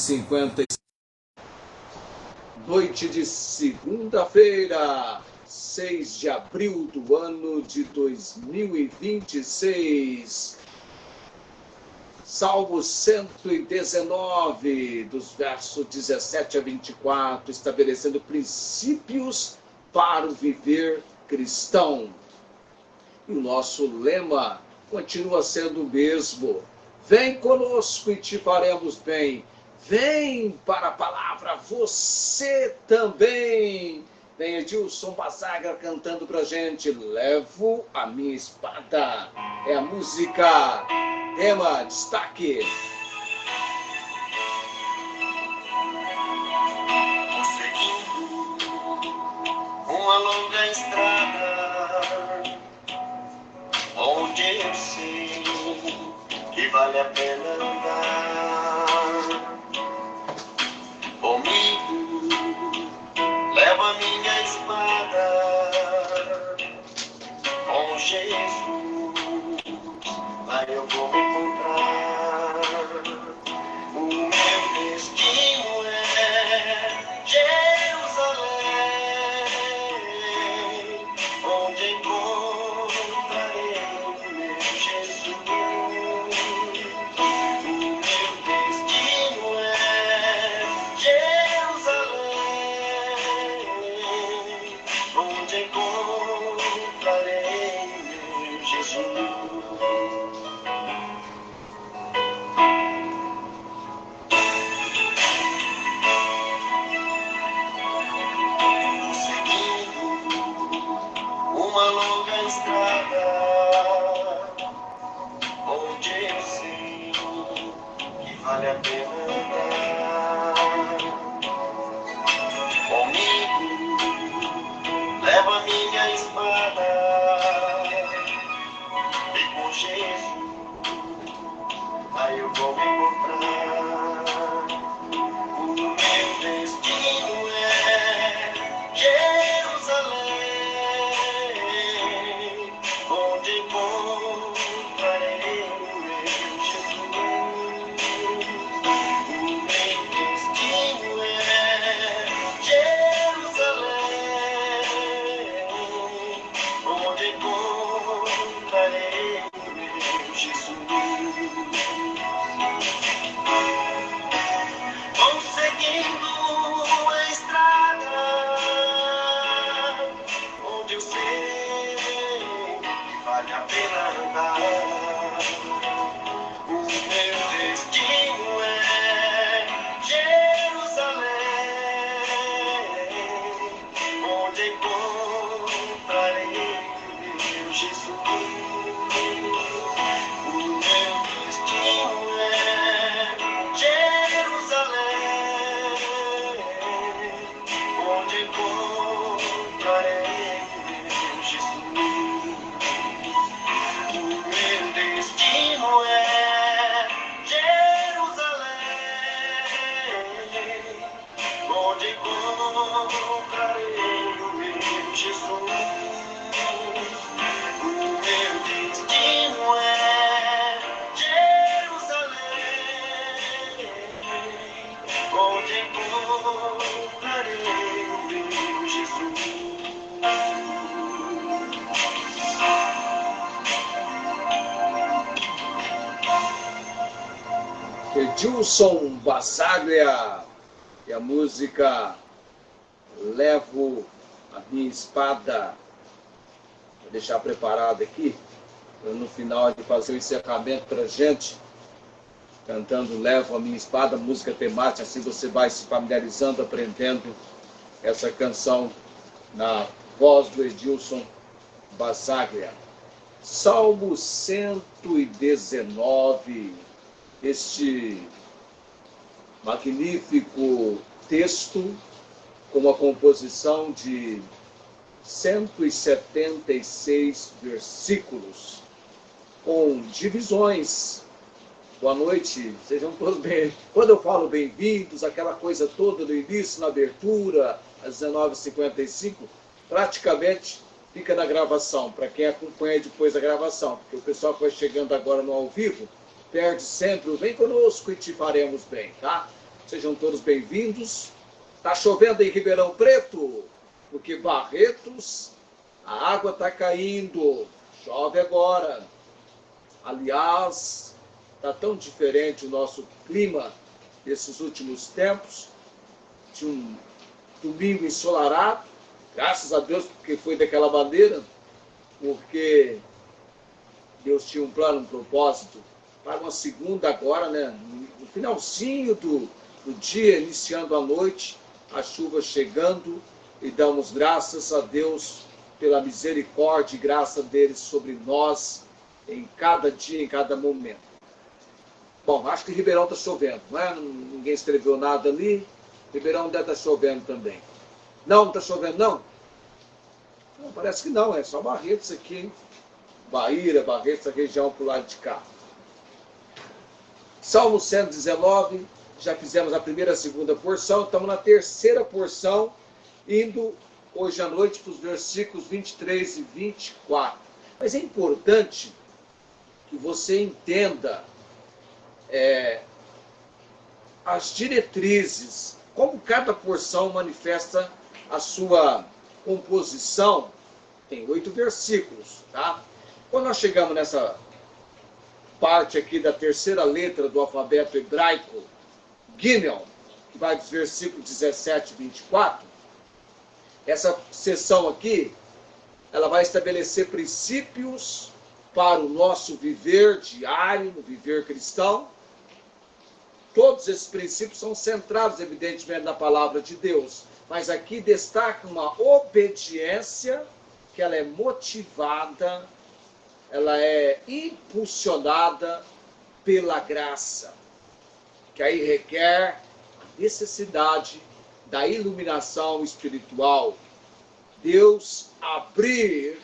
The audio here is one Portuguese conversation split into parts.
19h50, noite de segunda-feira, 6 de abril do ano de 2026. Salmo 119, dos versos 17 a 24, estabelecendo princípios para o viver cristão. E o nosso lema continua sendo o mesmo: vem conosco e te faremos bem. Vem para a palavra, você também. Vem Edilson Basagra cantando pra gente, levo a minha espada. É a música, tema, destaque. Seguindo uma longa estrada, onde eu sei que vale a pena andar. Comigo, levo a minha espada. Com Jesus, lá eu vou me encontrar. O meu destino é Jerusalém, onde encontrarei o meu Jesus. O meu destino é Jerusalém, onde encontrarei o meu Jesus. Uma longa estrada, onde eu sei que vale a pena andar. Comigo, levo a minha espada, e com Jesus, aí eu vou me encontrar. O meu destino é Jerusalém, onde encontrarei o meu Jesus. O meu destino é Jerusalém, onde encontrarei o meu Jesus. Vou seguindo a estrada, onde eu sei que vale a pena andar. O meu destino é Jerusalém, onde encontrarei o meu Jesus. O meu destino é Jerusalém, onde encontrarei o meu Jesus. O meu destino é Jerusalém, onde encontrarei o meu Jesus. O meu destino é Jerusalém, onde encontrarei o meu Jesus. Edilson Basagra e a música Levo a Minha Espada. Vou deixar preparado aqui para no final de fazer o encerramento para a gente, cantando Levo a Minha Espada, música temática, assim você vai se familiarizando, aprendendo essa canção na voz do Edilson Basagra. Salmo 119, este magnífico texto com uma composição de 176 versículos, com divisões. Boa noite, sejam todos bem. Quando eu falo bem-vindos, aquela coisa toda do início, na abertura, às 19h55, praticamente fica na gravação, para quem acompanha depois a gravação, porque o pessoal que vai chegando agora no ao vivo, perde sempre o vem conosco e te faremos bem, tá? Sejam todos bem-vindos. Está chovendo em Ribeirão Preto, porque Barretos, a água está caindo. Chove agora. Aliás, está tão diferente o nosso clima nesses últimos tempos. De um domingo ensolarado, graças a Deus, porque foi daquela maneira, porque Deus tinha um plano, um propósito para uma segunda agora, né? No finalzinho do dia, iniciando a noite, a chuva chegando, e damos graças a Deus pela misericórdia e graça dele sobre nós em cada dia, em cada momento. Bom, acho que Ribeirão está chovendo, não é? Ninguém escreveu nada ali. Ribeirão deve estar chovendo também. Não está chovendo, não? Não, parece que não, é só Barretos aqui, hein? Bahia, Barretos, a região para o lado de cá. Salmo 119, já fizemos a primeira e a segunda porção, estamos na terceira porção, indo hoje à noite para os versículos 23 e 24. Mas é importante que você entenda as diretrizes, como cada porção manifesta a sua composição. Tem 8 versículos, tá? Quando nós chegamos nessa parte aqui da terceira letra do alfabeto hebraico, Gimel, que vai dos versículos 17 e 24, essa seção aqui, ela vai estabelecer princípios para o nosso viver diário, no viver cristão. Todos esses princípios são centrados, evidentemente, na palavra de Deus, mas aqui destaca uma obediência que ela é motivada, ela é impulsionada pela graça, que aí requer a necessidade da iluminação espiritual. Deus abrir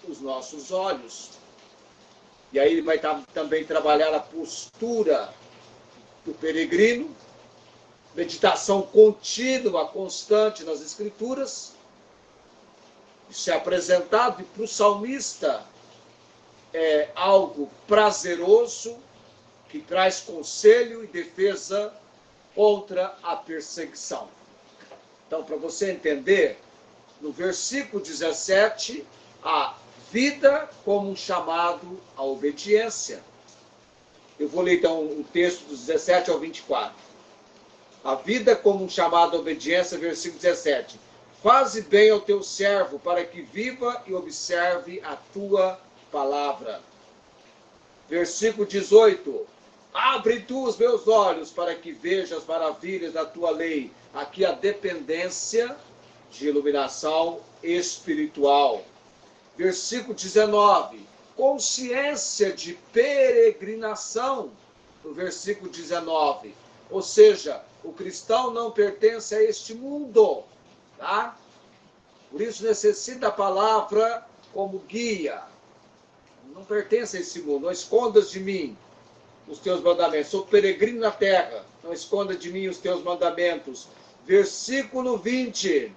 os nossos olhos. E aí ele vai também trabalhar a postura do peregrino, meditação contínua, constante nas Escrituras. Isso é apresentado, e para o salmista é algo prazeroso, que traz conselho e defesa contra a perseguição. Então, para você entender, no versículo 17, a vida como um chamado à obediência. Eu vou ler então o texto dos 17 ao 24. A vida como um chamado à obediência, versículo 17. Faze bem ao teu servo, para que viva e observe a tua palavra. Versículo 18. Abre tu os meus olhos, para que veja as maravilhas da tua lei. Aqui a dependência de iluminação espiritual. Versículo 19. Consciência de peregrinação, no versículo 19. Ou seja, o cristão não pertence a este mundo, tá? Por isso necessita da palavra como guia. Não pertence a esse mundo. Não escondas de mim os teus mandamentos. Sou peregrino na terra. Não esconda de mim os teus mandamentos. Versículo 20.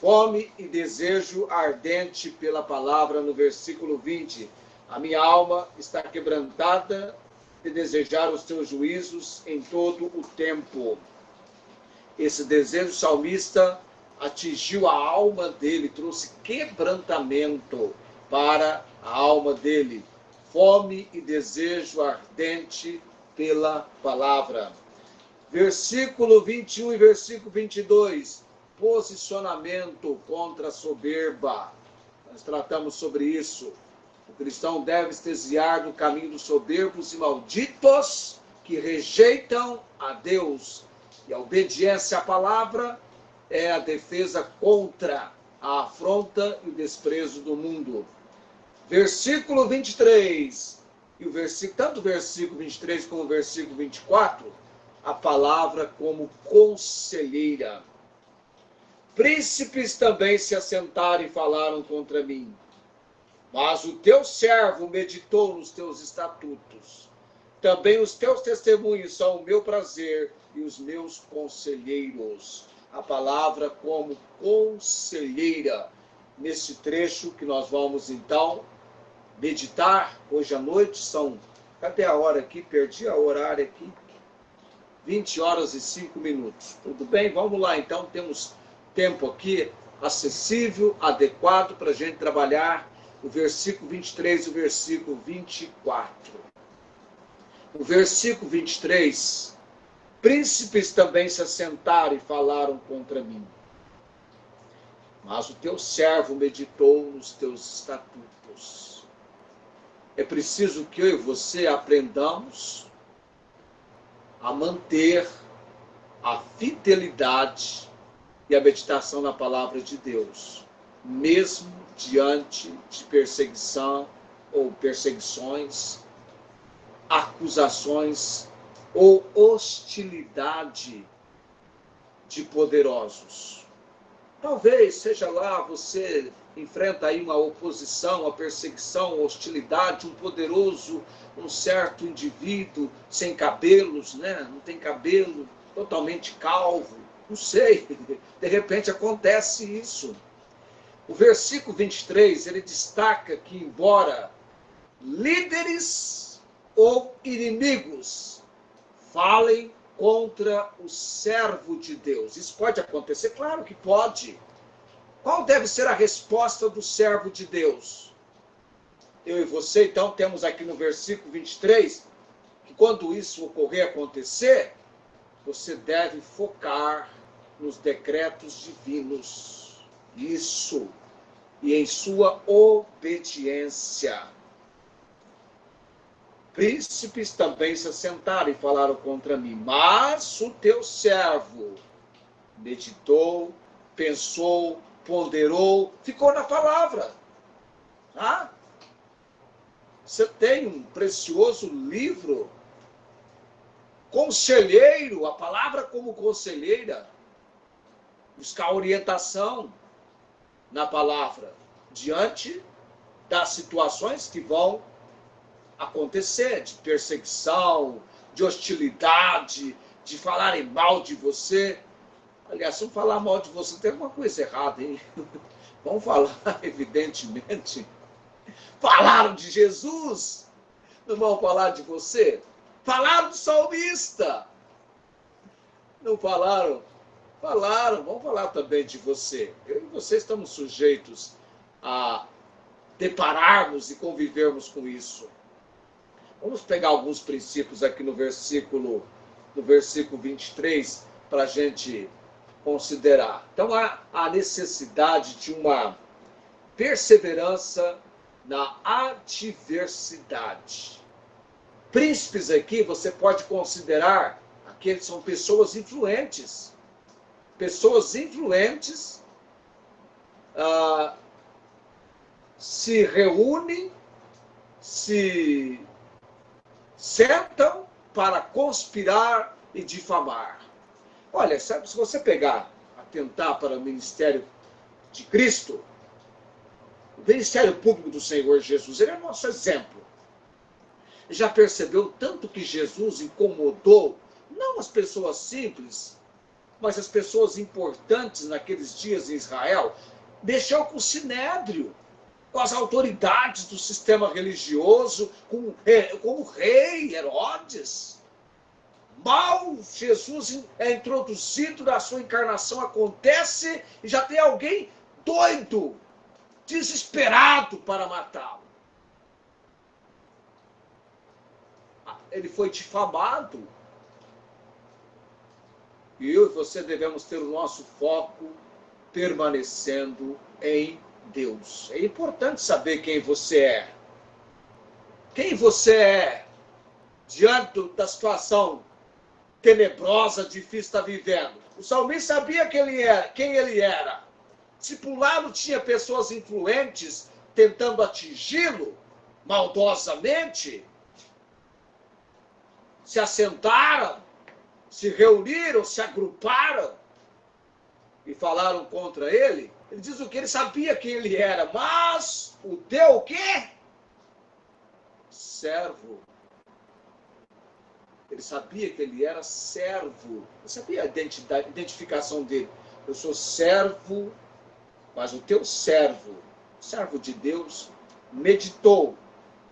Fome e desejo ardente pela palavra, no versículo 20. A minha alma está quebrantada de desejar os teus juízos em todo o tempo. Esse desejo salmista atingiu a alma dele, trouxe quebrantamento para a alma dele. Fome e desejo ardente pela palavra. Versículo 21 e versículo 22. Posicionamento contra a soberba. Nós tratamos sobre isso. O cristão deve se desviar do caminho dos soberbos e malditos que rejeitam a Deus. E a obediência à palavra é a defesa contra a afronta e o desprezo do mundo. Versículo 23, tanto o versículo 23 como o versículo 24, a palavra como conselheira. Príncipes também se assentaram e falaram contra mim. Mas o teu servo meditou nos teus estatutos. Também os teus testemunhos são o meu prazer e os meus conselheiros. A palavra como conselheira. Nesse trecho que nós vamos, então, meditar hoje à noite. Cadê a hora aqui? Perdi a horário aqui. 20 horas e 5 minutos. Tudo bem? Vamos lá, então. Temos tempo aqui acessível, adequado para a gente trabalhar o versículo 23 e o versículo 24. No versículo 23, príncipes também se assentaram e falaram contra mim. Mas o teu servo meditou nos teus estatutos. É preciso que eu e você aprendamos a manter a fidelidade e a meditação na palavra de Deus, mesmo diante de perseguição ou perseguições, acusações ou hostilidade de poderosos. Talvez, seja lá, você enfrenta aí uma oposição, uma perseguição, uma hostilidade, um poderoso, um certo indivíduo sem cabelos, né? Não tem cabelo, totalmente calvo, não sei, de repente acontece isso. O versículo 23, ele destaca que embora líderes ou inimigos falem contra o servo de Deus. Isso pode acontecer? Claro que pode. Qual deve ser a resposta do servo de Deus? Eu e você, então, temos aqui no versículo 23, que quando isso ocorrer, acontecer, você deve focar nos decretos divinos. Isso. E em sua obediência. Príncipes também se assentaram e falaram contra mim, mas o teu servo meditou, pensou, ponderou, ficou na palavra. Ah? Você tem um precioso livro, conselheiro, a palavra como conselheira, buscar orientação na palavra, diante das situações que vão acontecer, de perseguição, de hostilidade, de falarem mal de você. Aliás, se não falar mal de você, tem alguma coisa errada, hein? Vamos falar, evidentemente. Falaram de Jesus, não vão falar de você? Falaram do salmista, não falaram? Falaram, vão falar também de você. Eu e você estamos sujeitos a depararmos e convivermos com isso. Vamos pegar alguns princípios aqui no versículo 23 para a gente considerar. Então, há a necessidade de uma perseverança na adversidade. Príncipes aqui você pode considerar aqueles que são pessoas influentes. Pessoas influentes se reúnem, se sentam para conspirar e difamar. Olha, sabe, se você atentar para o ministério de Cristo, o ministério público do Senhor Jesus, ele é nosso exemplo. Já percebeu tanto que Jesus incomodou, não as pessoas simples, mas as pessoas importantes naqueles dias em Israel? Mexeu com o sinédrio, com as autoridades do sistema religioso, com o rei Herodes. Mal Jesus é introduzido na sua encarnação, acontece e já tem alguém doido, desesperado para matá-lo. Ele foi difamado. E eu e você devemos ter o nosso foco permanecendo em Deus. É importante saber quem você é. Quem você é diante da situação tenebrosa, difícil de estar vivendo. O salmista sabia quem ele era. Discipulado tinha pessoas influentes tentando atingi-lo maldosamente. Se assentaram, se reuniram, se agruparam e falaram contra ele. Ele diz o que? Ele sabia quem ele era, mas o teu o quê? Servo. Ele sabia que ele era servo. Ele sabia a identificação dele. Eu sou servo, mas o teu servo de Deus, meditou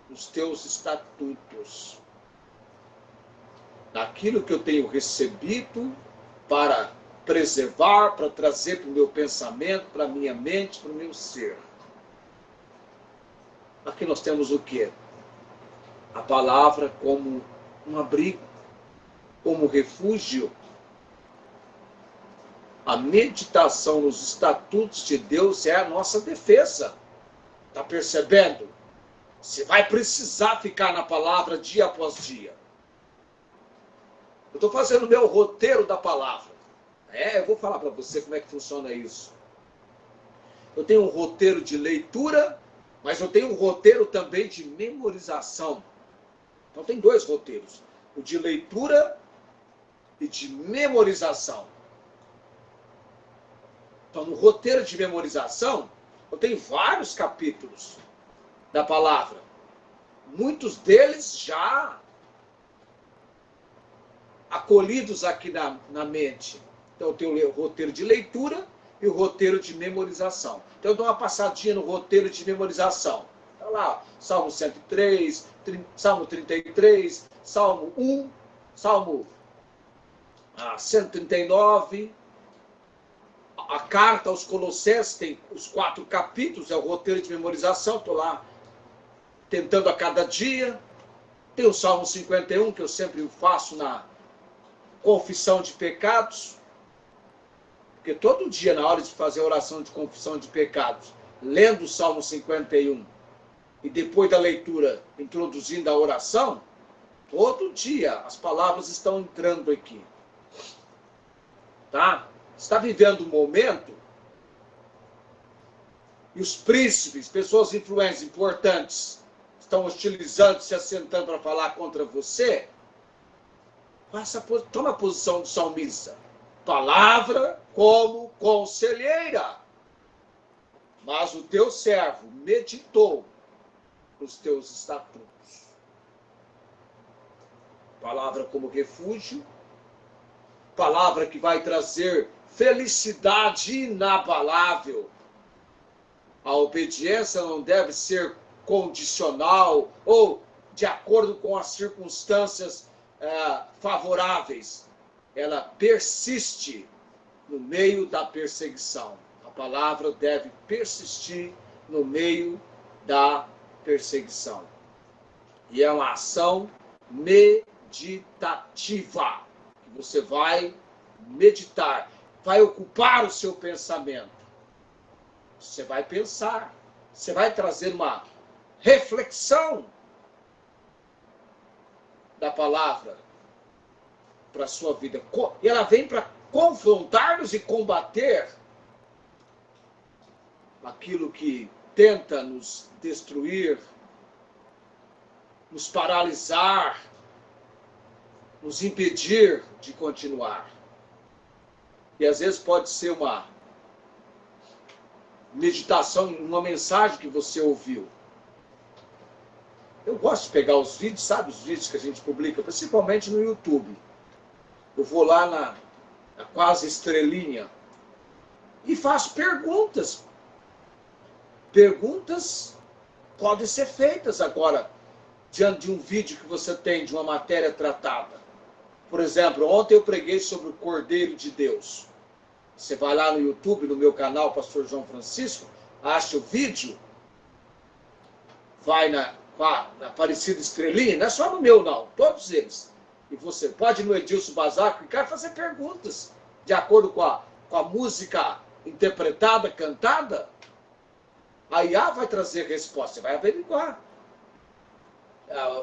nos teus estatutos. naquilo que eu tenho recebido para preservar, para trazer para o meu pensamento, para a minha mente, para o meu ser. Aqui nós temos o quê? A palavra como um abrigo, como refúgio. A meditação nos estatutos de Deus é a nossa defesa. Está percebendo? Você vai precisar ficar na palavra dia após dia. Eu estou fazendo o meu roteiro da palavra. Eu vou falar para você como é que funciona isso. Eu tenho um roteiro de leitura, mas eu tenho um roteiro também de memorização. Então tem dois roteiros. O de leitura e de memorização. Então no roteiro de memorização, eu tenho vários capítulos da palavra. Muitos deles já acolhidos aqui na mente. Então eu tenho o roteiro de leitura e o roteiro de memorização. Então eu dou uma passadinha no roteiro de memorização. Está lá, Salmo 103, Salmo 33, Salmo 1, Salmo 139. A carta aos Colossenses tem os 4 capítulos, é o roteiro de memorização. Estou lá tentando a cada dia. Tem o Salmo 51, que eu sempre faço na confissão de pecados. Porque todo dia, na hora de fazer a oração de confissão de pecados, lendo o Salmo 51, e depois da leitura, introduzindo a oração, todo dia as palavras estão entrando aqui. Tá? Está vivendo um momento, e os príncipes, pessoas influentes, importantes, estão hostilizando, se assentando para falar contra você. Toma a posição do salmista. Palavra como conselheira. Mas o teu servo meditou nos teus estatutos. Palavra como refúgio. Palavra que vai trazer felicidade inabalável. A obediência não deve ser condicional ou de acordo com as circunstâncias favoráveis. Ela persiste no meio da perseguição. A palavra deve persistir no meio da perseguição. E é uma ação meditativa. Que você vai meditar, vai ocupar o seu pensamento. Você vai pensar, você vai trazer uma reflexão da palavra para a sua vida. E ela vem para confrontar-nos e combater aquilo que tenta nos destruir, nos paralisar, nos impedir de continuar. E às vezes pode ser uma meditação, uma mensagem que você ouviu. Eu gosto de pegar os vídeos, sabe, os vídeos que a gente publica, principalmente no YouTube. Eu vou lá na quase estrelinha e faço perguntas. Perguntas podem ser feitas agora, diante de um vídeo que você tem, de uma matéria tratada. Por exemplo, ontem eu preguei sobre o Cordeiro de Deus. Você vai lá no YouTube, no meu canal, Pastor João Francisco, acha o vídeo, vai na Aparecida Estrelinha, não é só no meu não, todos eles. E você pode ir no Edilson Bazar, clicar e fazer perguntas, de acordo com a música interpretada, cantada. A IA vai trazer resposta, você vai averiguar.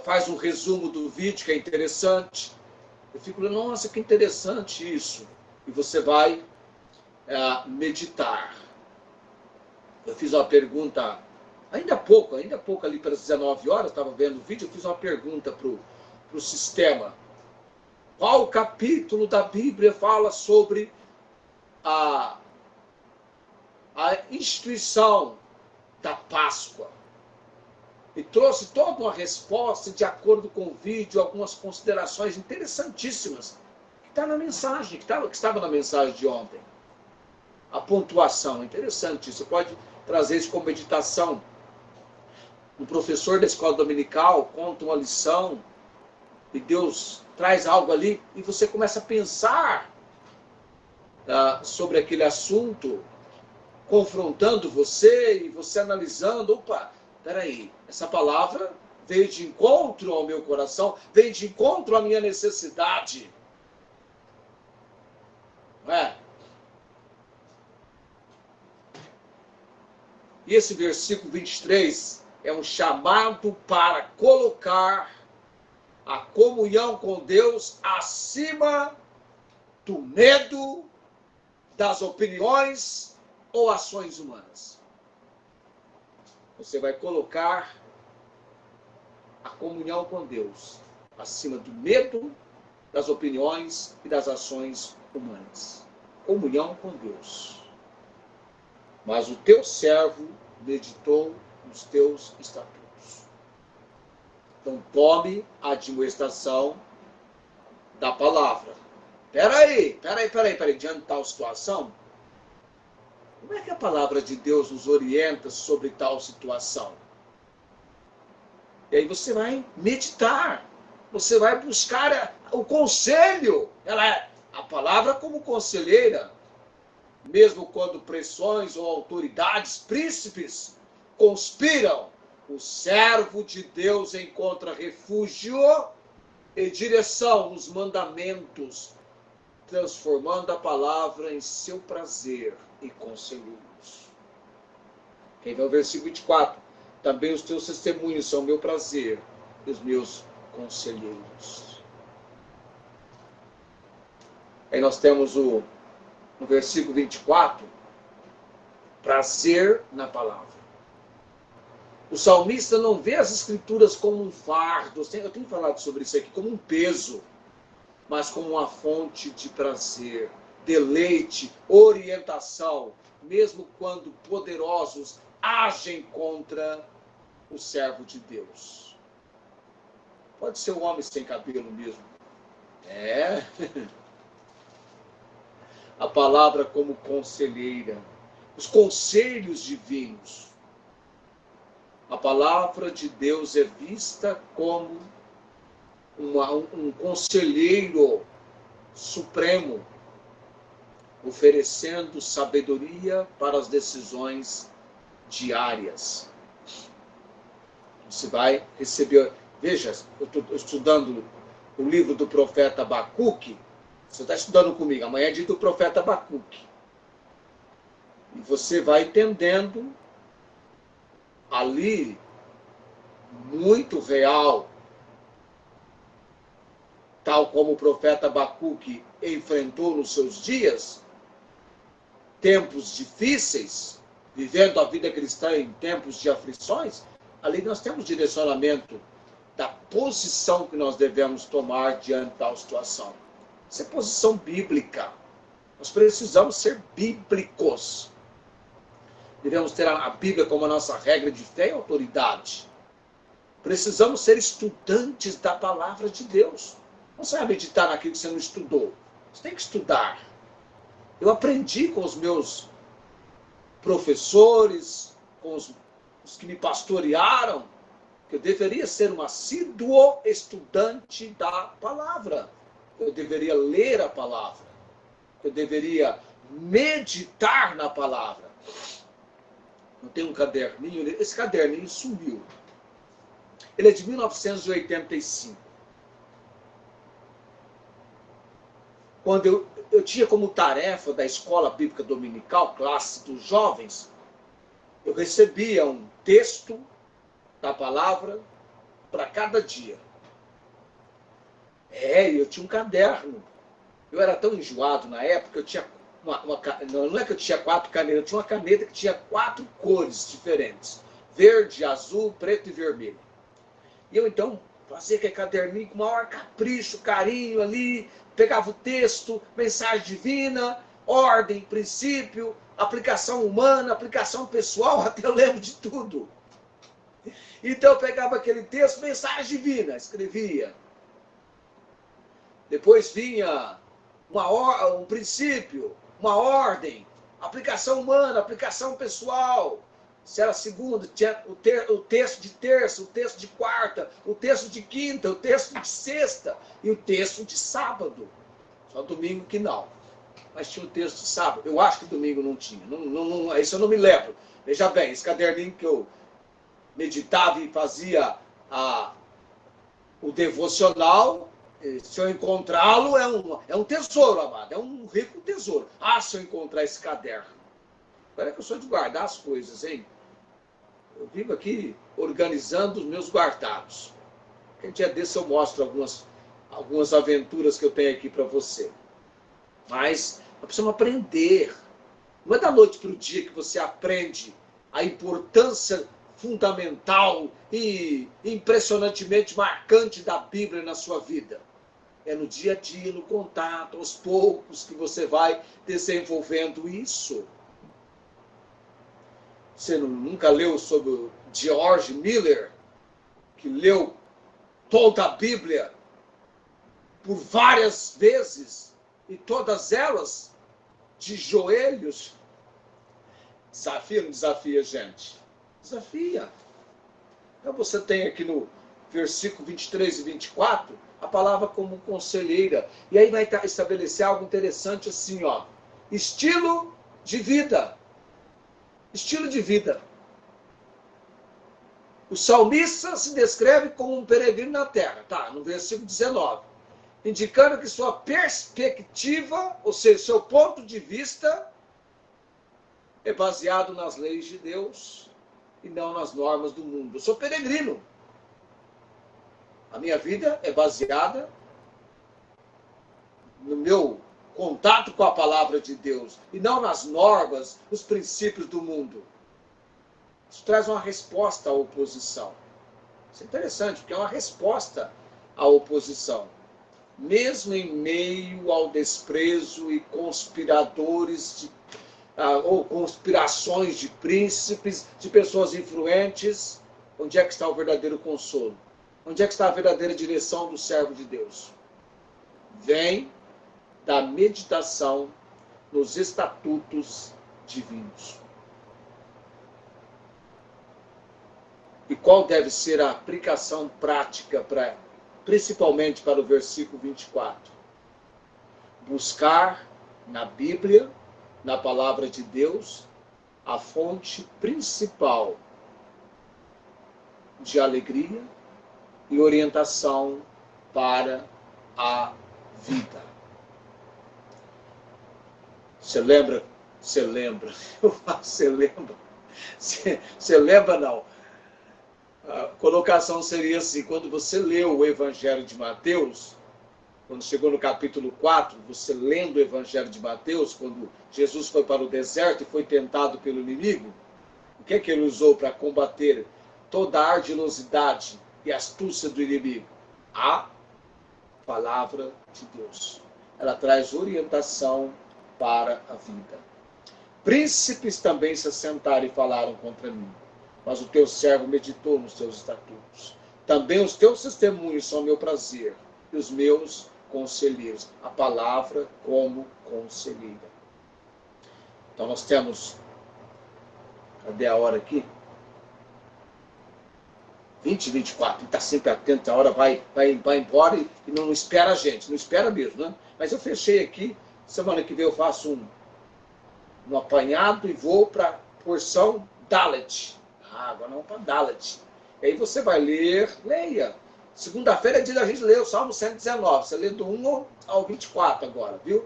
Faz um resumo do vídeo que é interessante. Eu fico, nossa, que interessante isso. E você vai meditar. Eu fiz uma pergunta, ainda há pouco ali pelas 19 horas, estava vendo o vídeo, eu fiz uma pergunta para o sistema. Qual capítulo da Bíblia fala sobre a instituição da Páscoa? E trouxe toda uma resposta de acordo com o vídeo, algumas considerações interessantíssimas, que está na mensagem, que estava na mensagem de ontem. A pontuação, interessante, você pode trazer isso como meditação. Um professor da escola dominical conta uma lição, e Deus traz algo ali e você começa a pensar sobre aquele assunto, confrontando você e você analisando, opa, peraí, essa palavra veio de encontro ao meu coração, veio de encontro à minha necessidade. Não é? E esse versículo 23 é um chamado para colocar a comunhão com Deus acima do medo, das opiniões ou ações humanas. Você vai colocar a comunhão com Deus acima do medo, das opiniões e das ações humanas. Comunhão com Deus. Mas o teu servo meditou nos teus estatutos. Então tome a admoestação da palavra. Peraí, diante de tal situação, como é que a palavra de Deus nos orienta sobre tal situação? E aí você vai meditar, você vai buscar o conselho. Ela é a palavra como conselheira. Mesmo quando pressões ou autoridades, príncipes, conspiram, o servo de Deus encontra refúgio e direção nos mandamentos, transformando a palavra em seu prazer e conselheiros. Quem vê o versículo 24? Também os teus testemunhos são meu prazer e os meus conselheiros. Aí nós temos no versículo 24, prazer na palavra. O salmista não vê as escrituras como um fardo, eu tenho falado sobre isso aqui, como um peso, mas como uma fonte de prazer, deleite, orientação, mesmo quando poderosos agem contra o servo de Deus. Pode ser um homem sem cabelo mesmo. A palavra como conselheira, os conselhos divinos. A palavra de Deus é vista como um conselheiro supremo, oferecendo sabedoria para as decisões diárias. Você vai receber... Veja, eu estou estudando o livro do profeta Abacuque. Você está estudando comigo, amanhã é dia do profeta Abacuque. E você vai entendendo ali, muito real, tal como o profeta Abacuque enfrentou nos seus dias, tempos difíceis, vivendo a vida cristã em tempos de aflições, ali nós temos direcionamento da posição que nós devemos tomar diante da situação. Isso é posição bíblica. Nós precisamos ser bíblicos. Devemos ter a Bíblia como a nossa regra de fé e autoridade. Precisamos ser estudantes da palavra de Deus. Não você vai meditar naquilo que você não estudou. Você tem que estudar. Eu aprendi com os meus professores, com os que me pastorearam, que eu deveria ser um assíduo estudante da palavra. Eu deveria ler a palavra. Eu deveria meditar na palavra. Não tem um caderninho? Esse caderninho sumiu. Ele é de 1985. Quando eu tinha como tarefa da Escola Bíblica Dominical, classe dos jovens, eu recebia um texto da palavra para cada dia. Eu tinha um caderno. Eu era tão enjoado na época, eu tinha não é que eu tinha 4 canetas, eu tinha uma caneta que tinha 4 cores diferentes. Verde, azul, preto e vermelho. E eu então fazia aquele caderninho com o maior capricho, carinho ali, pegava o texto, mensagem divina, ordem, princípio, aplicação humana, aplicação pessoal, até eu lembro de tudo. Então eu pegava aquele texto, mensagem divina, escrevia. Depois vinha um princípio, uma ordem, aplicação humana, aplicação pessoal, Se era segunda, tinha o texto de terça, o texto de quarta, o texto de quinta, o texto de sexta e o texto de sábado. Só domingo que não. Mas tinha o texto de sábado. Eu acho que domingo não tinha. Isso eu não me lembro. Veja bem, esse caderninho que eu meditava e fazia o devocional, se eu encontrá-lo, é um tesouro, amado. É um rico tesouro. Ah, se eu encontrar esse caderno. Agora é que eu sou de guardar as coisas, hein? Eu vivo aqui organizando os meus guardados. Um dia desse eu mostro algumas aventuras que eu tenho aqui para você. Mas nós precisamos aprender. Não é da noite para o dia que você aprende a importância fundamental e impressionantemente marcante da Bíblia na sua vida. É no dia a dia, no contato, aos poucos, que você vai desenvolvendo isso. Você nunca leu sobre o George Miller, que leu toda a Bíblia por várias vezes, e todas elas de joelhos? Desafia ou não desafia, gente? Desafia. Então você tem aqui no versículo 23 e 24, a palavra como conselheira. E aí vai estabelecer algo interessante assim, ó. Estilo de vida. Estilo de vida. O salmista se descreve como um peregrino na terra, tá? No versículo 19. Indicando que sua perspectiva, ou seja, seu ponto de vista, é baseado nas leis de Deus e não nas normas do mundo. Eu sou peregrino. A minha vida é baseada no meu contato com a palavra de Deus e não nas normas, nos princípios do mundo. Isso traz uma resposta à oposição. Isso é interessante, porque é uma resposta à oposição. Mesmo em meio ao desprezo e conspiradores ou conspirações de príncipes, de pessoas influentes, onde é que está o verdadeiro consolo? Onde é que está a verdadeira direção do servo de Deus? Vem da meditação nos estatutos divinos. E qual deve ser a aplicação prática, principalmente para o versículo 24? Buscar na Bíblia, na palavra de Deus, a fonte principal de alegria e orientação para a vida. Você lembra? Você lembra? Você lembra? Você lembra, não? A colocação seria assim: quando você leu o Evangelho de Mateus, quando chegou no capítulo 4, você lendo o Evangelho de Mateus, quando Jesus foi para o deserto e foi tentado pelo inimigo, o que é que ele usou para combater toda a ardilosidade e astúcia do inimigo? A palavra de Deus. Ela traz orientação para a vida. Príncipes também se assentaram e falaram contra mim, mas o teu servo meditou nos teus estatutos. Também os teus testemunhos são meu prazer, e os meus conselheiros. A palavra como conselheira. Então nós temos... Cadê a hora aqui? 20, 24. Está sempre atento, a hora vai embora e não espera a gente. Não espera mesmo, né? Mas eu fechei aqui. Semana que vem eu faço um apanhado e vou para a porção Dalet. Agora não para Dalet. E aí você vai ler, leia. Segunda-feira é dia da gente ler o Salmo 119. Você lê do 1 ao 24 agora, viu?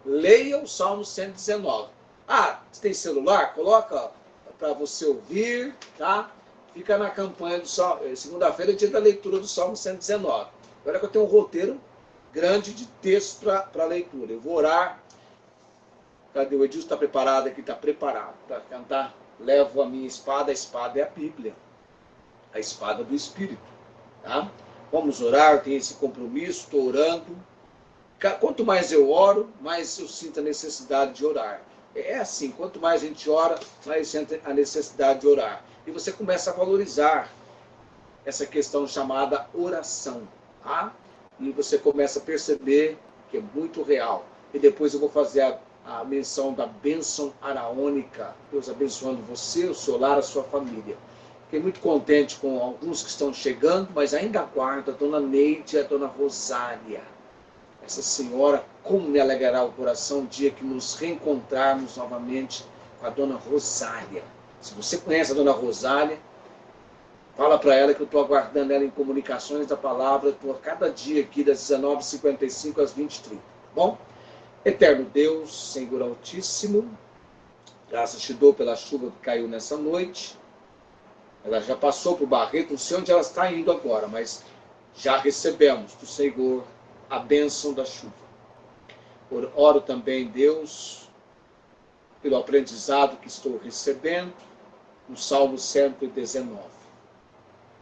Leia o Salmo 119. Ah, você tem celular? Coloca para você ouvir, tá? Fica na campanha do Salmo. Segunda-feira é dia da leitura do Salmo 119. Agora que eu tenho um roteiro grande de texto para leitura. Eu vou orar. Cadê o Edilson? Está preparado aqui? Está preparado para cantar. Levo a minha espada. A espada é a Bíblia. A espada do Espírito. Tá? Vamos orar. Eu tenho esse compromisso. Estou orando. Quanto mais eu oro, mais eu sinto a necessidade de orar. É assim. Quanto mais a gente ora, mais sente a necessidade de orar. E você começa a valorizar essa questão chamada oração. Tá? E você começa a perceber que é muito real. E depois eu vou fazer a menção da bênção araônica. Deus abençoando você, o seu lar, a sua família. Fiquei muito contente com alguns que estão chegando, mas ainda aguardo a dona Neide e a dona Rosália. Essa senhora, como me alegrará o coração o dia que nos reencontrarmos novamente com a dona Rosália. Se você conhece a dona Rosália, fala para ela que eu estou aguardando ela em comunicações da palavra. Estou a cada dia aqui das 19h55 às 20h30. Bom? Eterno Deus, Senhor Altíssimo, graças te dou pela chuva que caiu nessa noite. Ela já passou por Barreto, não sei onde ela está indo agora, mas já recebemos do Senhor a bênção da chuva. Oro também, Deus, pelo aprendizado que estou recebendo no Salmo 119.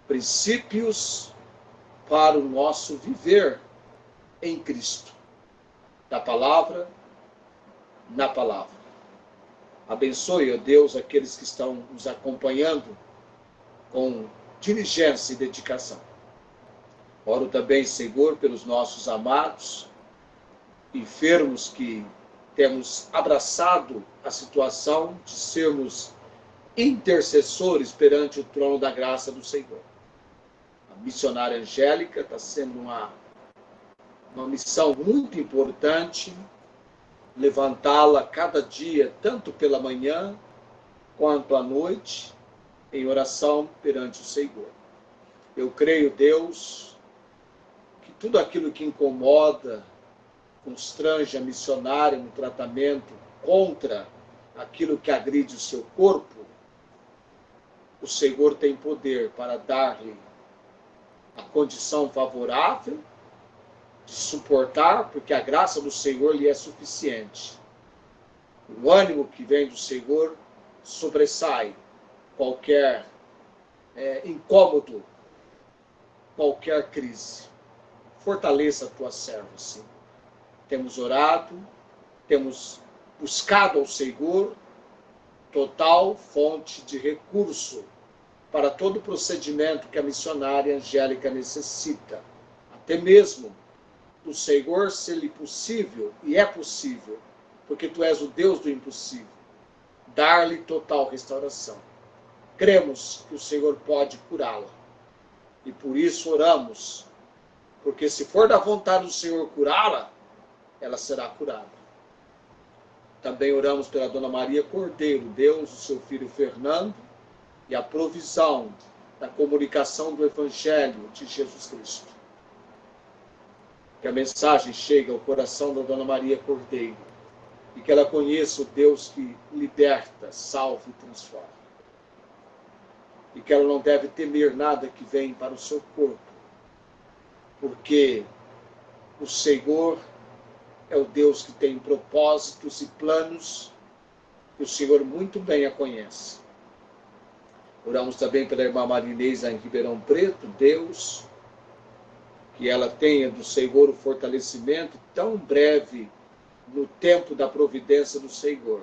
Princípios para o nosso viver em Cristo. Da palavra, na palavra. Abençoe, ó Deus, aqueles que estão nos acompanhando com diligência e dedicação. Oro também, Senhor, pelos nossos amados, enfermos que temos abraçado a situação de sermos intercessores perante o trono da graça do Senhor. A missionária Angélica está sendo uma missão muito importante, levantá-la cada dia, tanto pela manhã quanto à noite, em oração perante o Senhor. Eu creio, Deus, que tudo aquilo que incomoda, constrange a missionária no tratamento contra aquilo que agride o seu corpo, o Senhor tem poder para dar-lhe a condição favorável de suportar, porque a graça do Senhor lhe é suficiente. O ânimo que vem do Senhor sobressai qualquer incômodo, qualquer crise. Fortaleça a tua serva, Senhor. Temos orado, temos buscado ao Senhor total fonte de recurso para todo o procedimento que a missionária Angélica necessita. Até mesmo do Senhor, se lhe possível, e é possível, porque tu és o Deus do impossível, dar-lhe total restauração. Cremos que o Senhor pode curá-la. E por isso oramos, porque se for da vontade do Senhor curá-la, ela será curada. Também oramos pela Dona Maria Cordeiro, Deus, o seu filho Fernando, e a provisão da comunicação do Evangelho de Jesus Cristo. Que a mensagem chegue ao coração da Dona Maria Cordeiro e que ela conheça o Deus que liberta, salva e transforma. E que ela não deve temer nada que vem para o seu corpo, porque o Senhor é o Deus que tem propósitos e planos que o Senhor muito bem a conhece. Oramos também pela irmã Marinês em Ribeirão Preto, Deus, que ela tenha do Senhor o fortalecimento tão breve no tempo da providência do Senhor.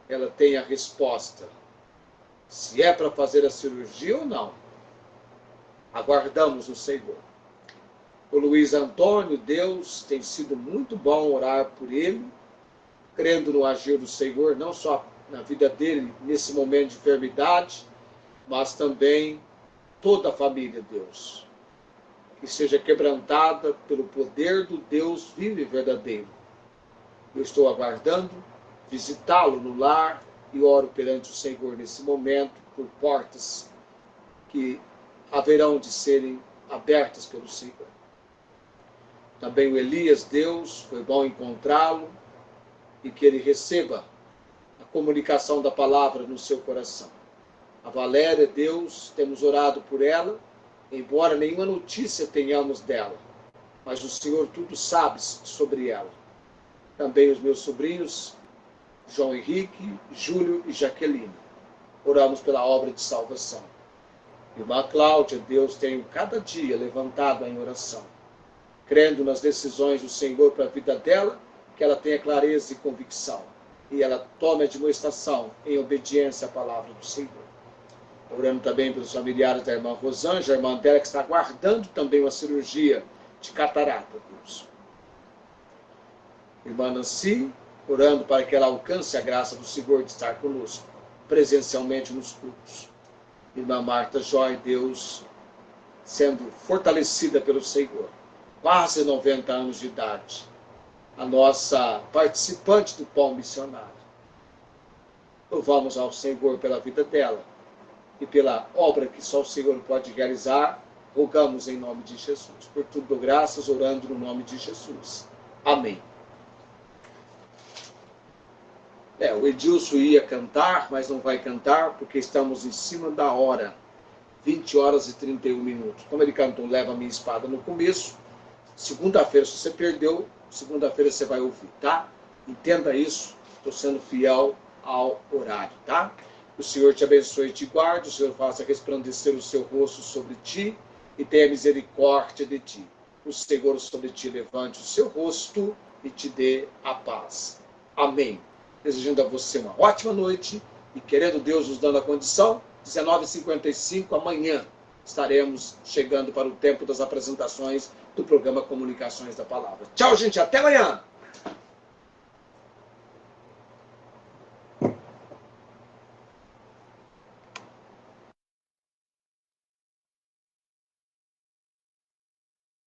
Ela tenha a resposta, se é para fazer a cirurgia ou não. Aguardamos o Senhor. O Luiz Antônio, Deus, tem sido muito bom orar por ele, crendo no agir do Senhor, não só na vida dele, nesse momento de enfermidade, mas também toda a família, Deus. Que seja quebrantada pelo poder do Deus vivo e verdadeiro. Eu estou aguardando visitá-lo no lar e oro perante o Senhor nesse momento por portas que haverão de serem abertas pelo Senhor. Também o Elias, Deus, foi bom encontrá-lo e que ele receba a comunicação da palavra no seu coração. A Valéria, Deus, temos orado por ela, embora nenhuma notícia tenhamos dela, mas o Senhor tudo sabe sobre ela. Também os meus sobrinhos, João Henrique, Júlio e Jaqueline. Oramos pela obra de salvação. Irmã Cláudia, Deus, tenho cada dia levantado em oração, crendo nas decisões do Senhor para a vida dela, que ela tenha clareza e convicção, e ela tome a demonstração em obediência à palavra do Senhor. Orando também pelos familiares da irmã Rosângela, a irmã dela que está aguardando também uma cirurgia de catarata, Deus. Irmã Nancy, orando para que ela alcance a graça do Senhor de estar conosco, presencialmente nos cultos. Irmã Marta Joy, Deus, sendo fortalecida pelo Senhor, quase 90 anos de idade, a nossa participante do pão missionário. Louvamos ao Senhor pela vida dela e pela obra que só o Senhor pode realizar. Rogamos em nome de Jesus. Por tudo, graças, orando no nome de Jesus. Amém. O Edilson ia cantar, mas não vai cantar, porque estamos em cima da hora. 20 horas e 31 minutos. Como ele cantou Leva a Minha Espada no começo, segunda-feira, se você perdeu, segunda-feira você vai ouvir, tá? Entenda isso, estou sendo fiel ao horário, tá? O Senhor te abençoe e te guarde, o Senhor faça resplandecer o seu rosto sobre ti e tenha misericórdia de ti. O Senhor sobre ti levante o seu rosto e te dê a paz. Amém. Desejando a você uma ótima noite e querendo Deus nos dando a condição, 19h55, amanhã estaremos chegando para o tempo das apresentações do programa Comunicações da Palavra. Tchau, gente, até amanhã!